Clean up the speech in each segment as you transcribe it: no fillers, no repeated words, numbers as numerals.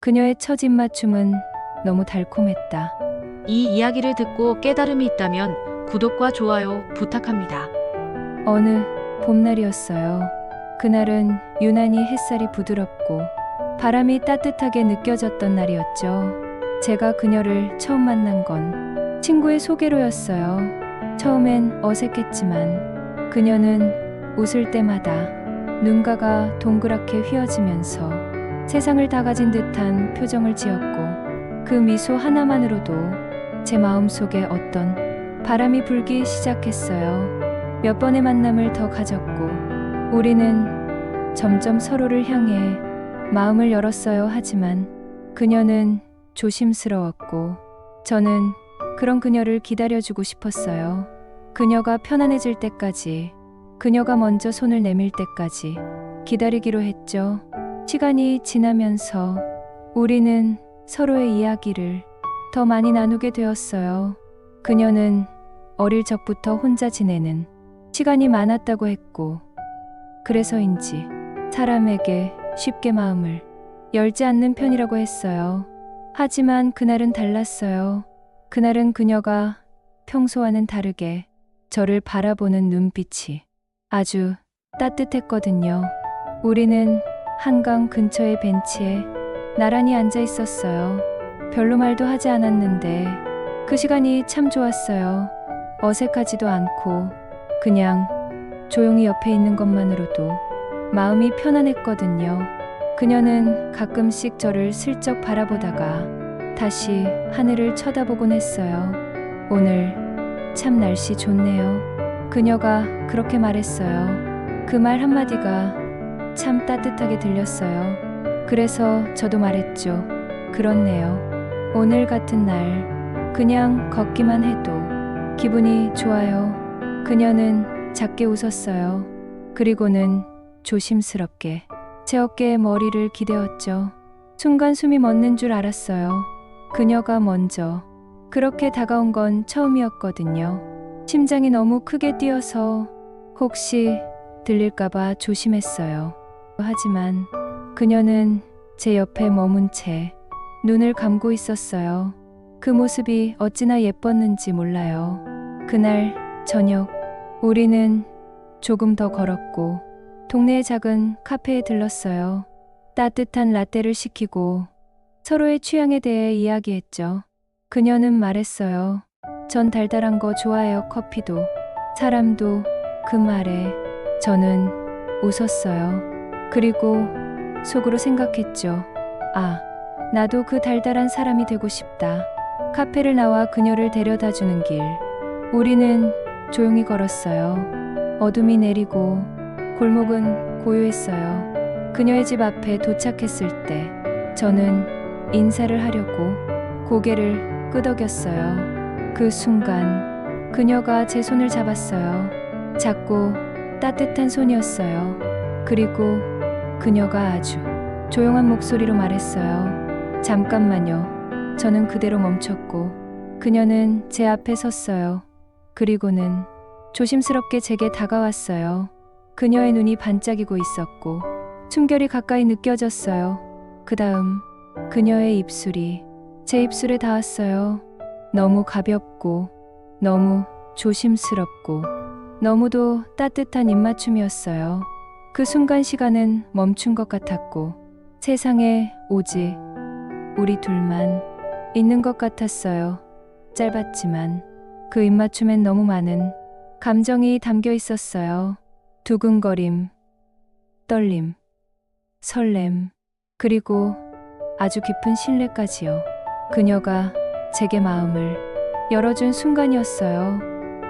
그녀의 첫 입맞춤은 너무 달콤했다. 이 이야기를 듣고 깨달음이 있다면 구독과 좋아요 부탁합니다. 어느 봄날이었어요. 그날은 유난히 햇살이 부드럽고 바람이 따뜻하게 느껴졌던 날이었죠. 제가 그녀를 처음 만난 건 친구의 소개로였어요. 처음엔 어색했지만 그녀는 웃을 때마다 눈가가 동그랗게 휘어지면서 세상을 다 가진 듯한 표정을 지었고 그 미소 하나만으로도 제 마음속에 어떤 바람이 불기 시작했어요. 몇 번의 만남을 더 가졌고 우리는 점점 서로를 향해 마음을 열었어요. 하지만 그녀는 조심스러웠고 저는 그런 그녀를 기다려주고 싶었어요. 그녀가 편안해질 때까지, 그녀가 먼저 손을 내밀 때까지 기다리기로 했죠. 시간이 지나면서 우리는 서로의 이야기를 더 많이 나누게 되었어요. 그녀는 어릴 적부터 혼자 지내는 시간이 많았다고 했고 그래서인지 사람에게 쉽게 마음을 열지 않는 편이라고 했어요. 하지만 그날은 달랐어요. 그날은 그녀가 평소와는 다르게 저를 바라보는 눈빛이 아주 따뜻했거든요. 우리는 한강 근처의 벤치에 나란히 앉아 있었어요. 별로 말도 하지 않았는데 그 시간이 참 좋았어요. 어색하지도 않고 그냥 조용히 옆에 있는 것만으로도 마음이 편안했거든요. 그녀는 가끔씩 저를 슬쩍 바라보다가 다시 하늘을 쳐다보곤 했어요. 오늘 참 날씨 좋네요. 그녀가 그렇게 말했어요. 그 말 한마디가 참 따뜻하게 들렸어요. 그래서 저도 말했죠. 그렇네요. 오늘 같은 날 그냥 걷기만 해도 기분이 좋아요. 그녀는 작게 웃었어요. 그리고는 조심스럽게 제 어깨에 머리를 기대었죠. 순간 숨이 멎는 줄 알았어요. 그녀가 먼저 그렇게 다가온 건 처음이었거든요. 심장이 너무 크게 뛰어서 혹시 들릴까봐 조심했어요. 하지만 그녀는 제 옆에 머문 채 눈을 감고 있었어요. 그 모습이 어찌나 예뻤는지 몰라요. 그날 저녁 우리는 조금 더 걸었고 동네의 작은 카페에 들렀어요. 따뜻한 라떼를 시키고 서로의 취향에 대해 이야기했죠. 그녀는 말했어요. 전 달달한 거 좋아해요. 커피도 사람도. 그 말에 저는 웃었어요. 그리고 속으로 생각했죠. 아, 나도 그 달달한 사람이 되고 싶다. 카페를 나와 그녀를 데려다 주는 길 우리는 조용히 걸었어요. 어둠이 내리고 골목은 고요했어요. 그녀의 집 앞에 도착했을 때 저는 인사를 하려고 고개를 끄덕였어요. 그 순간 그녀가 제 손을 잡았어요. 작고 따뜻한 손이었어요. 그리고 그녀가 아주 조용한 목소리로 말했어요. 잠깐만요. 저는 그대로 멈췄고 그녀는 제 앞에 섰어요. 그리고는 조심스럽게 제게 다가왔어요. 그녀의 눈이 반짝이고 있었고 숨결이 가까이 느껴졌어요. 그 다음 그녀의 입술이 제 입술에 닿았어요. 너무 가볍고 너무 조심스럽고 너무도 따뜻한 입맞춤이었어요. 그 순간 시간은 멈춘 것 같았고 세상에 오직 우리 둘만 있는 것 같았어요. 짧았지만 그 입맞춤엔 너무 많은 감정이 담겨 있었어요. 두근거림, 떨림, 설렘, 그리고 아주 깊은 신뢰까지요. 그녀가 제게 마음을 열어준 순간이었어요.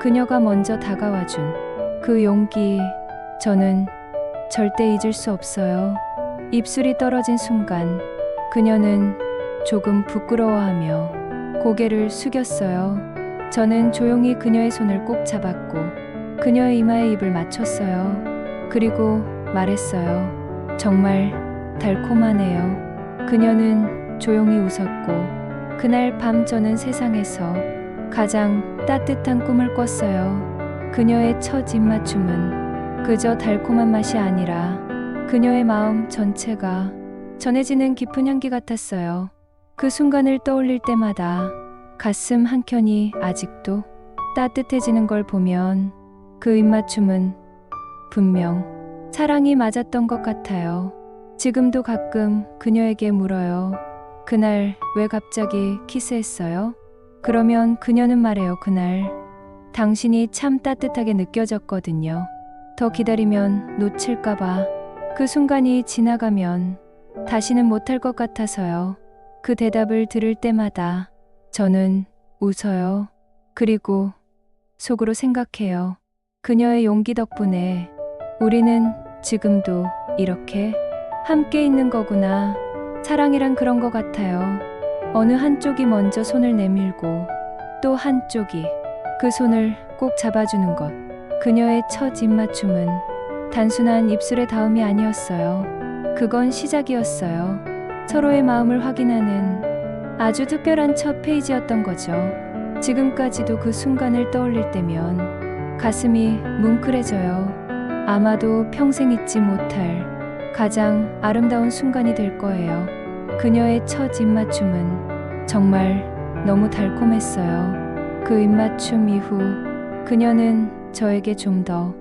그녀가 먼저 다가와준 그 용기 저는 절대 잊을 수 없어요. 입술이 떨어진 순간 그녀는 조금 부끄러워하며 고개를 숙였어요. 저는 조용히 그녀의 손을 꼭 잡았고 그녀의 이마에 입을 맞췄어요. 그리고 말했어요. 정말 달콤하네요. 그녀는 조용히 웃었고 그날 밤 저는 세상에서 가장 따뜻한 꿈을 꿨어요. 그녀의 첫 입맞춤은 그저 달콤한 맛이 아니라 그녀의 마음 전체가 전해지는 깊은 향기 같았어요. 그 순간을 떠올릴 때마다 가슴 한켠이 아직도 따뜻해지는 걸 보면 그 입맞춤은 분명 사랑이 맞았던 것 같아요. 지금도 가끔 그녀에게 물어요. 그날 왜 갑자기 키스했어요? 그러면 그녀는 말해요. 그날 당신이 참 따뜻하게 느껴졌거든요. 더 기다리면 놓칠까봐. 그 순간이 지나가면 다시는 못할 것 같아서요. 그 대답을 들을 때마다 저는 웃어요. 그리고 속으로 생각해요. 그녀의 용기 덕분에 우리는 지금도 이렇게 함께 있는 거구나. 사랑이란 그런 것 같아요. 어느 한쪽이 먼저 손을 내밀고 또 한쪽이 그 손을 꼭 잡아주는 것. 그녀의 첫 입맞춤은 단순한 입술의 닿음이 아니었어요. 그건 시작이었어요. 서로의 마음을 확인하는 아주 특별한 첫 페이지였던 거죠. 지금까지도 그 순간을 떠올릴 때면 가슴이 뭉클해져요. 아마도 평생 잊지 못할 가장 아름다운 순간이 될 거예요. 그녀의 첫 입맞춤은 정말 너무 달콤했어요. 그 입맞춤 이후 그녀는 저에게 좀 더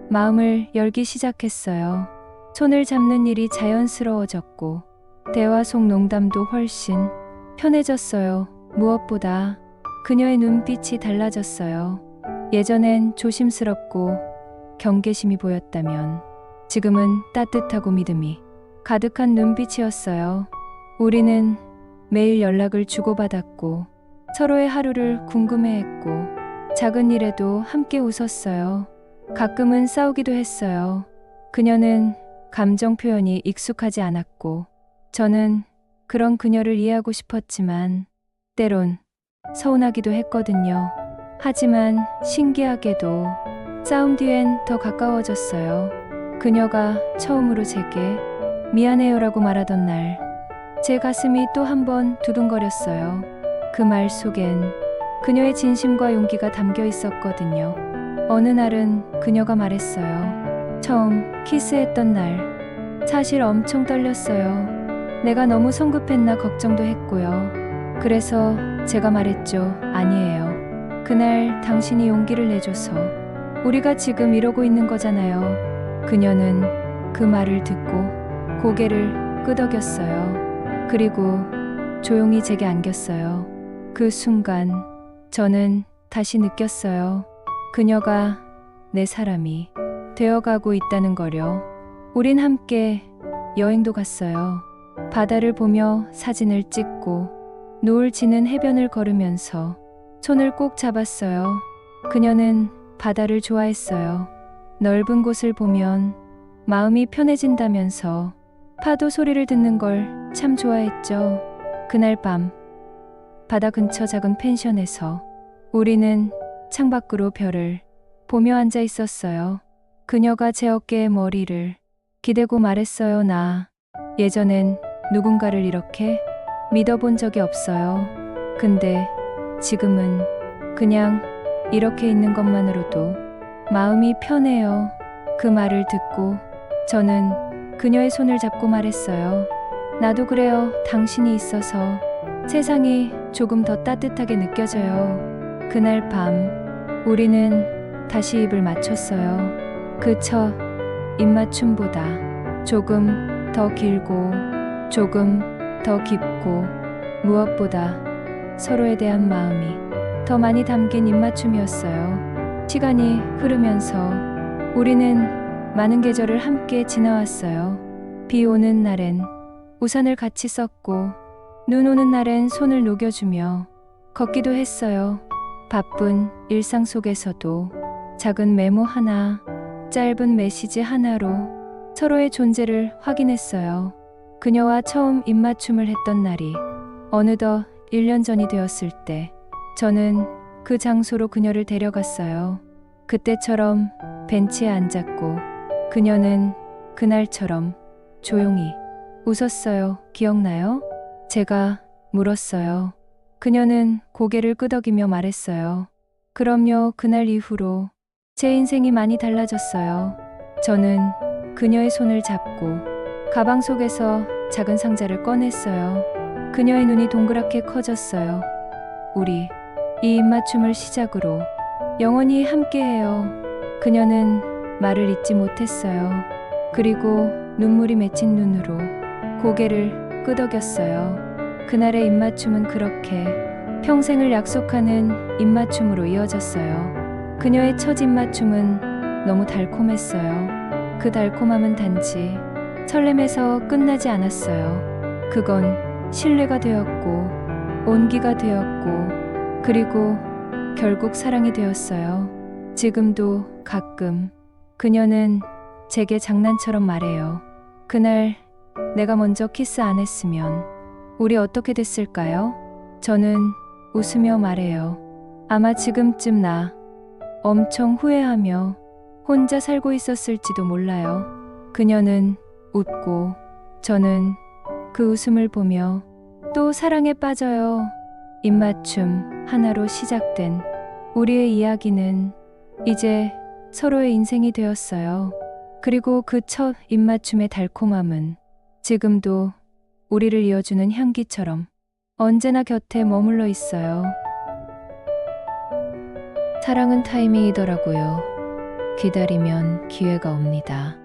마음을 열기 시작했어요. 손을 잡는 일이 자연스러워졌고 대화 속 농담도 훨씬 편해졌어요. 무엇보다 그녀의 눈빛이 달라졌어요. 예전엔 조심스럽고 경계심이 보였다면 지금은 따뜻하고 믿음이 가득한 눈빛이었어요. 우리는 매일 연락을 주고받았고 서로의 하루를 궁금해했고 작은 일에도 함께 웃었어요. 가끔은 싸우기도 했어요. 그녀는 감정 표현이 익숙하지 않았고 저는 그런 그녀를 이해하고 싶었지만 때론 서운하기도 했거든요. 하지만 신기하게도 싸움 뒤엔 더 가까워졌어요. 그녀가 처음으로 제게 미안해요라고 말하던 날, 제 가슴이 또 한 번 두근거렸어요. 그 말 속엔 그녀의 진심과 용기가 담겨 있었거든요. 어느 날은 그녀가 말했어요. 처음 키스했던 날, 사실 엄청 떨렸어요. 내가 너무 성급했나 걱정도 했고요. 그래서 제가 말했죠. 아니에요. 그날 당신이 용기를 내줘서 우리가 지금 이러고 있는 거잖아요. 그녀는 그 말을 듣고 고개를 끄덕였어요. 그리고 조용히 제게 안겼어요. 그 순간 저는 다시 느꼈어요. 그녀가 내 사람이 되어가고 있다는 거려. 우린 함께 여행도 갔어요. 바다를 보며 사진을 찍고 노을 지는 해변을 걸으면서 손을 꼭 잡았어요. 그녀는 바다를 좋아했어요. 넓은 곳을 보면 마음이 편해진다면서 파도 소리를 듣는 걸 참 좋아했죠. 그날 밤 바다 근처 작은 펜션에서 우리는 창밖으로 별을 보며 앉아 있었어요. 그녀가 제 어깨에 머리를 기대고 말했어요. 나 예전엔 누군가를 이렇게 믿어본 적이 없어요. 근데 지금은 그냥 이렇게 있는 것만으로도 마음이 편해요. 그 말을 듣고 저는 그녀의 손을 잡고 말했어요. 나도 그래요. 당신이 있어서 세상이 조금 더 따뜻하게 느껴져요. 그날 밤 우리는 다시 입을 맞췄어요. 그 첫 입맞춤보다 조금 더 길고 조금 더 깊고 무엇보다 서로에 대한 마음이 더 많이 담긴 입맞춤이었어요. 시간이 흐르면서 우리는 많은 계절을 함께 지나왔어요. 비 오는 날엔 우산을 같이 썼고 눈 오는 날엔 손을 녹여주며 걷기도 했어요. 바쁜 일상 속에서도 작은 메모 하나, 짧은 메시지 하나로 서로의 존재를 확인했어요. 그녀와 처음 입맞춤을 했던 날이 어느덧 1년 전이 되었을 때 저는 그 장소로 그녀를 데려갔어요. 그때처럼 벤치에 앉았고 그녀는 그날처럼 조용히 웃었어요. 기억나요? 제가 물었어요. 그녀는 고개를 끄덕이며 말했어요. 그럼요. 그날 이후로 제 인생이 많이 달라졌어요. 저는 그녀의 손을 잡고 가방 속에서 작은 상자를 꺼냈어요. 그녀의 눈이 동그랗게 커졌어요. 우리 이 입맞춤을 시작으로 영원히 함께해요. 그녀는 말을 잇지 못했어요. 그리고 눈물이 맺힌 눈으로 고개를 끄덕였어요. 그날의 입맞춤은 그렇게 평생을 약속하는 입맞춤으로 이어졌어요. 그녀의 첫 입맞춤은 너무 달콤했어요. 그 달콤함은 단지 설렘에서 끝나지 않았어요. 그건 신뢰가 되었고, 온기가 되었고, 그리고 결국 사랑이 되었어요. 지금도 가끔 그녀는 제게 장난처럼 말해요. 그날 내가 먼저 키스 안 했으면 우리 어떻게 됐을까요? 저는 웃으며 말해요. 아마 지금쯤 나 엄청 후회하며 혼자 살고 있었을지도 몰라요. 그녀는 웃고 저는 그 웃음을 보며 또 사랑에 빠져요. 입맞춤 하나로 시작된 우리의 이야기는 이제 서로의 인생이 되었어요. 그리고 그 첫 입맞춤의 달콤함은 지금도 우리를 이어주는 향기처럼 언제나 곁에 머물러 있어요. 사랑은 타이밍이더라고요. 기다리면 기회가 옵니다.